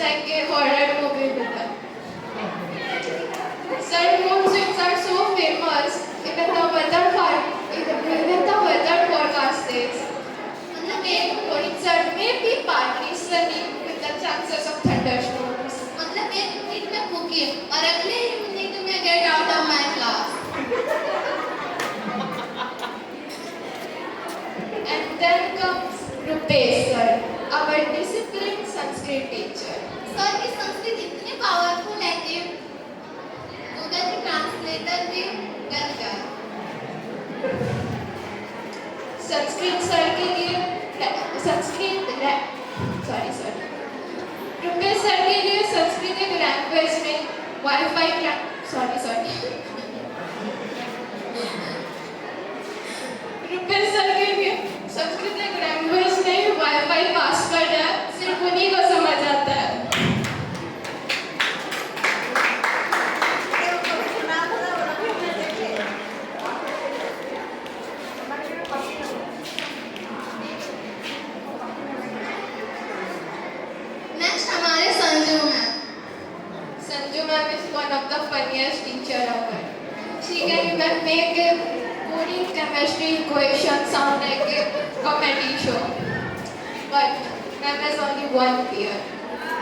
like a horror movie with them. Certain mood swings are so famous, even the weather forecast says. मतलब एक थोड़ी sir में भी partly sunny with the chances of thunderstorms. मतलब एक minute में भूखी और अगले ही मिनट में get out of my class. And then comes Rupesh sir, our disciplined Sanskrit teacher. Sir की संस्कृत इतनी powerful है कि गूगल के ट्रांसलेटर भी बन गया. संस्कृत सर के लिए रुपेश सर के लिए संस्कृत एक लैंग्वेज में वाईफाई रुपेश सर के लिए संस्कृत एक लैंग्वेज में वाईफाई पासवर्ड है, सिर्फ उन्हीं को समझ आता है. Sanju ma'am is one of the funniest teacher ever. She can even make a coding chemistry equation sound like a comedy show. But ma'am has only one fear: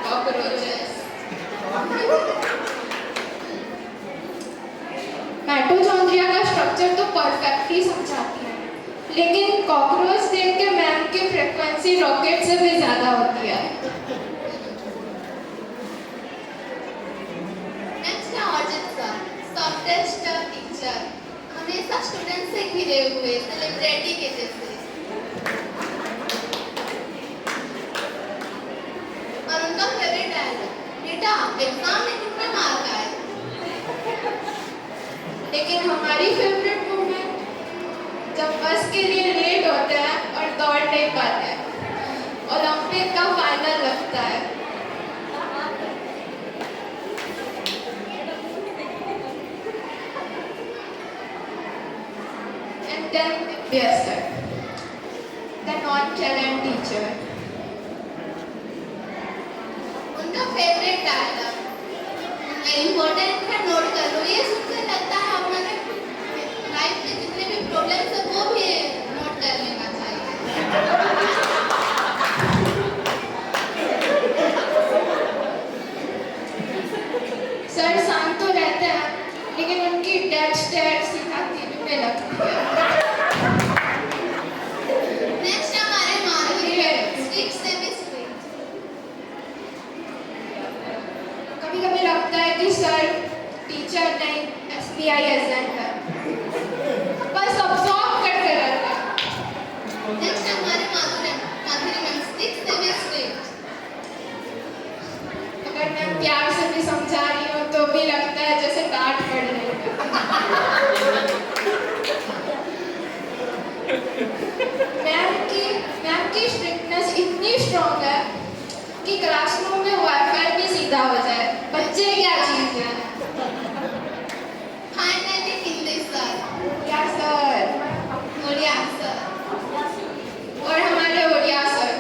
cockroaches. माइटोचॉन्ड्रिया का structure तो perfectly समझाती है, लेकिन cockroach देख के ma'am की frequency rocket से भी ज्यादा होती है. सॉफ्टेस्ट टीचर, हमेशा स्टूडेंट से घिरे हुए सेलिब्रिटी के जैसे. और उनका फेवरेट डायलॉग, बेटा एग्जाम में कितने मार्क आए. लेकिन हमारी फेवरेट मोमेंट जब बस के लिए लेट होते हैं और दौड़ नहीं पाते, ओलंपिक का फाइनल लगता है. Then Vyasar, the non-talent teacher. उनका फेवरेट डायलॉग, इम्पोर्टेंट है नोट कर लो. ये सुनकर लगता है हमारे लाइफ में जितने भी प्रॉब्लम्स है वो भी नोट कर लेना चाहिए. सर शांत तो रहते हैं, लेकिन उनकी डेड स्टेयर सीधा टीवी में लगती है. कभी-कभी लगता है कि सर टीचर नहीं FBI एजेंट है, बस अब्सॉर्ब करते रहते हैं. नेक्स्ट हमारे माधुरी मैम स्ट्रिक्ट से भी स्ट्रिक्ट. अगर मैं प्यार से भी समझा रही हूँ तो भी लगता है जैसे डांट पड़ रही है. मैम की स्ट्रिक्टनेस इतनी स्ट्रॉन्ग है कि क्लासरूम में वाईफाई भी सीधा हो जाए. बच्चे क्या चीज है. फाइनली हिंदी सर, क्या सर, ओडिया सर, और हमारे Odia sir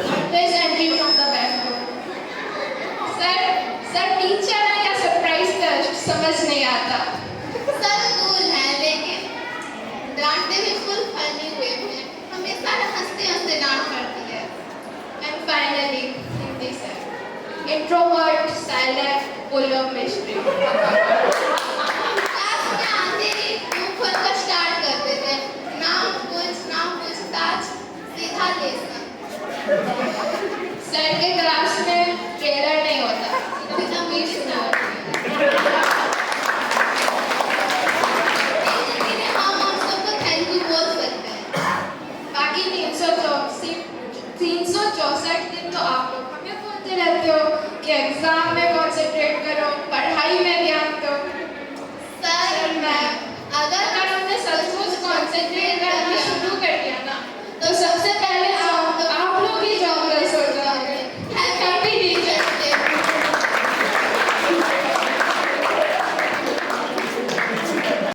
always entry from the back. Sir teacher है या सरप्राइज टेस्ट समझ नहीं आता. सर कूल है लेकिन डांटते भी फुल फनी वे में, हमेशा हंसते हंसते डांट पड़ती है. And finally Hindi sir, introvert, silent, full of mystery. Class में आते ही मुंह खोलकर स्टार्ट करते थे, ना पूछताछ, सीधा लेसन. सर के क्लास में ट्रेलर नहीं होता, सीधा मीट सुना होती है. हम सबको थैंक यू बोल सकते हैं. बाकी 364 दिन तो आप लोग हमें बोलते रहते हो कि एग्जाम में कंसंट्रेट करो,